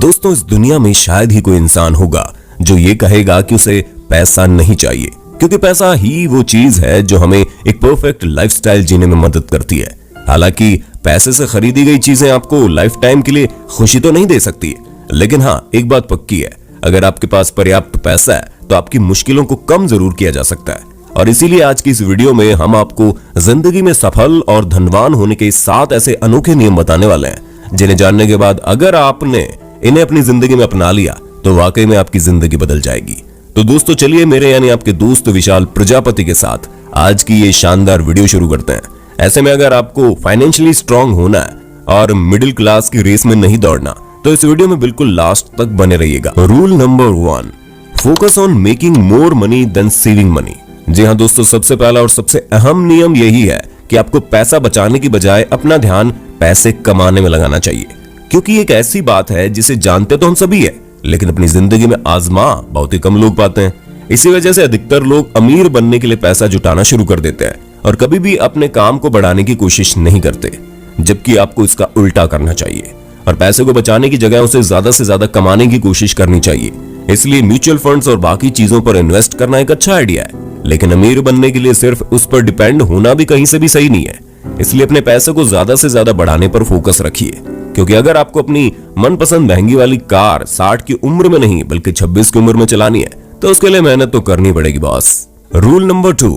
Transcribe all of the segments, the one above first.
दोस्तों, इस दुनिया में शायद ही कोई इंसान होगा जो ये कहेगा कि उसे पैसा नहीं चाहिए, क्योंकि पैसा ही वो चीज है जो हमें एक परफेक्ट लाइफस्टाइल जीने में मदद करती है। हालांकि पैसे से खरीदी गई चीजें आपको लाइफ टाइम के लिए खुशी तो नहीं दे सकती, लेकिन हाँ, एक बात पक्की है, अगर आपके पास पर्याप्त पैसा है तो आपकी मुश्किलों को कम जरूर किया जा सकता है। और इसीलिए आज की इस वीडियो में हम आपको जिंदगी में सफल और धनवान होने के 7 ऐसे अनोखे नियम बताने वाले हैं, जिन्हें जानने के बाद अगर आपने इन्हें अपनी जिंदगी में अपना लिया तो वाकई में आपकी जिंदगी बदल जाएगी। तो दोस्तों, चलिए मेरे यानी आपके दोस्त विशाल प्रजापति के साथ आज की ये शानदार वीडियो शुरू करते हैं। ऐसे में अगर आपको फाइनेंशियली स्ट्रांग होना है और मिडिल क्लास की रेस में नहीं दौड़ना, तो इस वीडियो में बिल्कुल लास्ट तक बने रहिएगा। Rule number 1, focus on making more money than saving money. जी हाँ दोस्तों, सबसे पहला और सबसे अहम नियम यही है कि आपको पैसा बचाने की बजाय अपना ध्यान पैसे कमाने में लगाना चाहिए, क्योंकि एक ऐसी बात है जिसे जानते तो हम सभी है, लेकिन अपनी जिंदगी में आजमा बहुत ही कम लोग पाते हैं। इसी वजह से अधिकतर लोग अमीर बनने के लिए पैसा जुटाना शुरू कर देते हैं और कभी भी अपने काम को बढ़ाने की कोशिश नहीं करते, जबकि आपको इसका उल्टा करना चाहिए और पैसे को बचाने की जगह उसे ज्यादा से ज्यादा कमाने की कोशिश करनी चाहिए। इसलिए म्यूचुअल फंड्स और बाकी चीजों पर इन्वेस्ट करना एक अच्छा आइडिया है, लेकिन अमीर बनने के लिए सिर्फ उस पर डिपेंड होना भी कहीं से भी सही नहीं है। इसलिए अपने पैसे को ज्यादा से ज्यादा बढ़ाने पर फोकस रखिए, क्योंकि अगर आपको अपनी मनपसंद महंगी वाली कार 60 की उम्र में नहीं बल्कि 26 की उम्र में चलानी है, तो उसके लिए मेहनत तो करनी पड़ेगी boss. Rule number 2,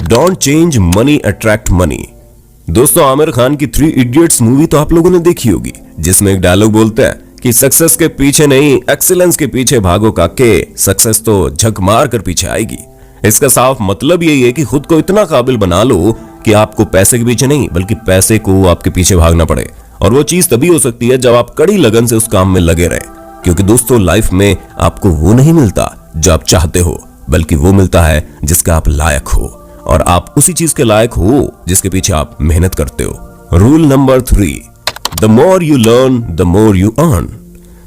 don't change money attract money. दोस्तों, आमिर खान की 3 इडियट्स मूवी तो आप लोगों ने देखी होगी, जिसमें एक डायलॉग बोलते हैं कि सक्सेस के पीछे नहीं, एक्सीलेंस के पीछे भागो काके, सक्सेस तो झक मार कर पीछे आएगी। इसका साफ मतलब यही है कि खुद को इतना काबिल बना लो कि आपको पैसे के पीछे नहीं बल्कि पैसे को आपके पीछे भागना पड़े। और वो चीज तभी हो सकती है जब आप कड़ी लगन से उस काम में लगे रहें, क्योंकि दोस्तों लाइफ में आपको वो नहीं मिलता जो आप चाहते हो, बल्कि वो मिलता है जिसका आप लायक हो, और आप उसी चीज के लायक हो जिसके पीछे आप मेहनत करते हो। Rule number 3, the more you learn the more you earn.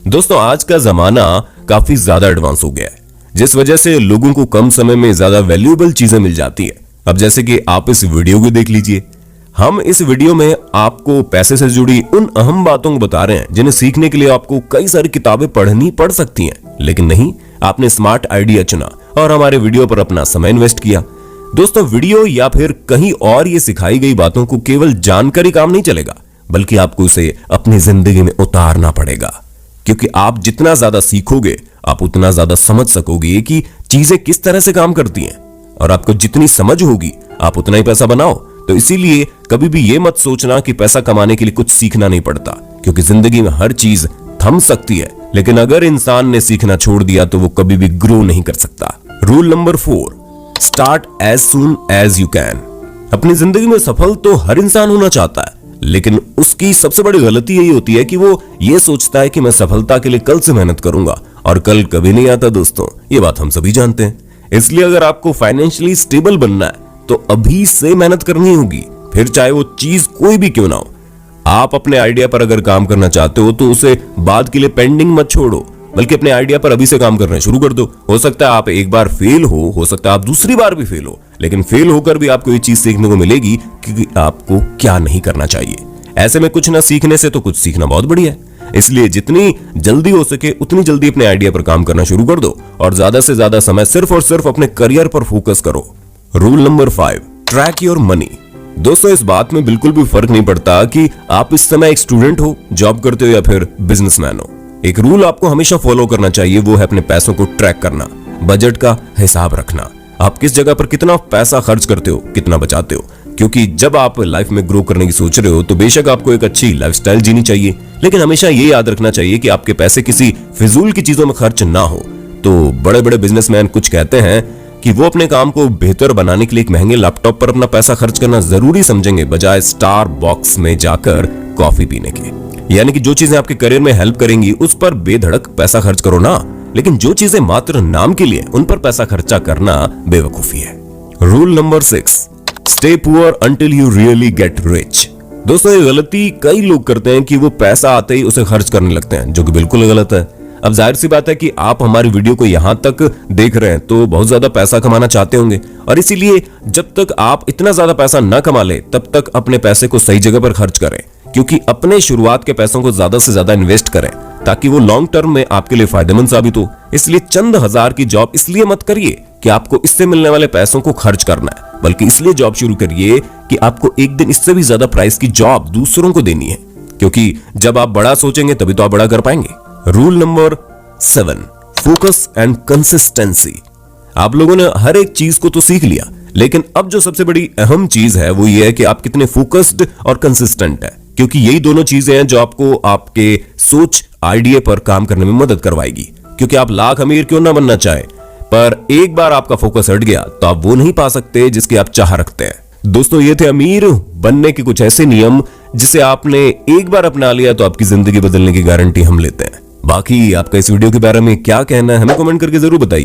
दोस्तों, आज का जमाना काफी ज्यादा एडवांस हो गया है, जिस वजह से लोगों को कम समय में ज्यादा वैल्यूएबल चीजें मिल जाती है। अब जैसे कि आप इस वीडियो को देख लीजिए, हम इस वीडियो में आपको पैसे से जुड़ी उन अहम बातों को बता रहे हैं जिन्हें सीखने के लिए आपको कई सारी किताबें पढ़नी पड़ सकती हैं, लेकिन नहीं, आपने स्मार्ट आइडिया चुना और हमारे वीडियो पर अपना समय इन्वेस्ट किया। दोस्तों, वीडियो या फिर कहीं और ये सिखाई गई बातों को केवल जानकर ही काम नहीं चलेगा, बल्कि आपको उसे अपनी जिंदगी में उतारना पड़ेगा, क्योंकि आप जितना ज्यादा सीखोगे आप उतना ज्यादा समझ सकोगे कि चीजें किस तरह से काम करती हैं, और आपको जितनी समझ होगी आप उतना ही पैसा बनाओ। तो इसीलिए कभी भी ये मत सोचना कि पैसा कमाने के लिए कुछ सीखना नहीं पड़ता, क्योंकि जिंदगी में हर चीज थम सकती है, लेकिन अगर इंसान ने सीखना छोड़ दिया तो वो कभी भी ग्रो नहीं कर सकता। Rule number 4, start as soon as you can. अपनी जिंदगी में सफल तो हर इंसान होना चाहता है, लेकिन उसकी सबसे बड़ी गलती यही होती है कि वो ये सोचता है कि मैं सफलता के लिए कल से मेहनत करूंगा, और कल कभी नहीं आता। दोस्तों, ये बात हम सभी जानते हैं। इसलिए अगर आपको फाइनेंशियली स्टेबल बनना है तो अभी से मेहनत करनी होगी, फिर चाहे वो चीज कोई भी क्यों ना हो। आप अपने आइडिया पर अगर काम करना चाहते हो तो उसे बाद के लिए पेंडिंग मत छोड़ो, बल्कि अपने आइडिया पर अभी से काम करना शुरू कर दो। हो सकता है आप एक बार फेल हो सकता है आप दूसरी बार भी फेल हो, लेकिन फेल होकर भी आपको ये चीज सीखने को मिलेगी कि आपको क्या नहीं करना चाहिए। ऐसे में कुछ ना सीखने से तो कुछ सीखना बहुत बढ़िया है। इसलिए जितनी जल्दी हो सके उतनी जल्दी अपने आइडिया पर काम करना शुरू कर दो और ज्यादा से ज्यादा समय सिर्फ और सिर्फ अपने करियर पर फोकस करो। Rule number 5, track your money. दोस्तों, इस बात में बिल्कुल भी फर्क नहीं पड़ता कि आप इस समय एक स्टूडेंट हो, जॉब करते हो या फिर बिजनेसमैन हो। एक रूल आपको हमेशा फॉलो करना चाहिए, वो है अपने पैसों को ट्रैक करना, बजट का हिसाब रखना। आप किस जगह पर कितना पैसा खर्च करते हो, कितना बचाते हो, क्योंकि जब आप लाइफ में ग्रो करने की सोच रहे हो तो बेशक आपको एक अच्छी लाइफस्टाइल जीनी चाहिए, लेकिन हमेशा ये याद रखना चाहिए कि आपके पैसे किसी फिजूल की चीजों में खर्च ना हो। तो बड़े बड़े बिजनेसमैन कुछ कहते हैं कि वो अपने काम को बेहतर बनाने के लिए एक महंगे लैपटॉप पर अपना पैसा खर्च करना जरूरी समझेंगे, बजाय स्टार बॉक्स में जाकर कॉफी पीने के। यानी कि जो चीजें आपके करियर में हेल्प करेंगी उस पर बेधड़क पैसा खर्च करो ना, लेकिन जो चीजें मात्र नाम के लिए उन पर पैसा खर्चा करना बेवकूफी है। Rule number 6, stay poor until you really get rich. दोस्तों, ये गलती कई लोग करते हैं कि वो पैसा आते ही उसे खर्च करने लगते हैं, जो कि बिल्कुल गलत है। अब जाहिर सी बात है कि आप हमारी वीडियो को यहां तक देख रहे हैं तो बहुत ज्यादा पैसा कमाना चाहते होंगे, और इसीलिए जब तक आप इतना ज्यादा पैसा न कमा ले तब तक अपने पैसे को सही जगह पर खर्च करें, क्योंकि अपने शुरुआत के पैसों को ज्यादा से ज्यादा इन्वेस्ट करें ताकि वो लॉन्ग टर्म में आपके लिए फायदेमंद साबित हो। इसलिए चंद हजार की जॉब इसलिए मत करिए कि आपको इससे मिलने वाले पैसों को खर्च करना है, बल्कि इसलिए जॉब शुरू करिए कि आपको एक दिन इससे भी ज्यादा प्राइस की जॉब दूसरों को देनी है, क्योंकि जब आप बड़ा सोचेंगे तभी तो आप बड़ा कर पाएंगे। Rule number 7, focus and consistency. आप लोगों ने हर एक चीज को तो सीख लिया, लेकिन अब जो सबसे बड़ी अहम चीज है वो ये है कि आप कितने फोकस्ड और कंसिस्टेंट है, क्योंकि यही दोनों चीजें हैं जो आपको आपके सोच आइडिया पर काम करने में मदद करवाएगी। क्योंकि आप लाख अमीर क्यों ना बनना चाहे, पर एक बार आपका फोकस हट गया तो आप वो नहीं पा सकते जिसकी आप चाह रखते हैं। दोस्तों, ये थे अमीर बनने के कुछ ऐसे नियम जिसे आपने एक बार अपना लिया तो आपकी जिंदगी बदलने की गारंटी हम लेते हैं। बाकी आपका इस वीडियो के बारे में क्या कहना है हमें कमेंट करके जरूर बताइए।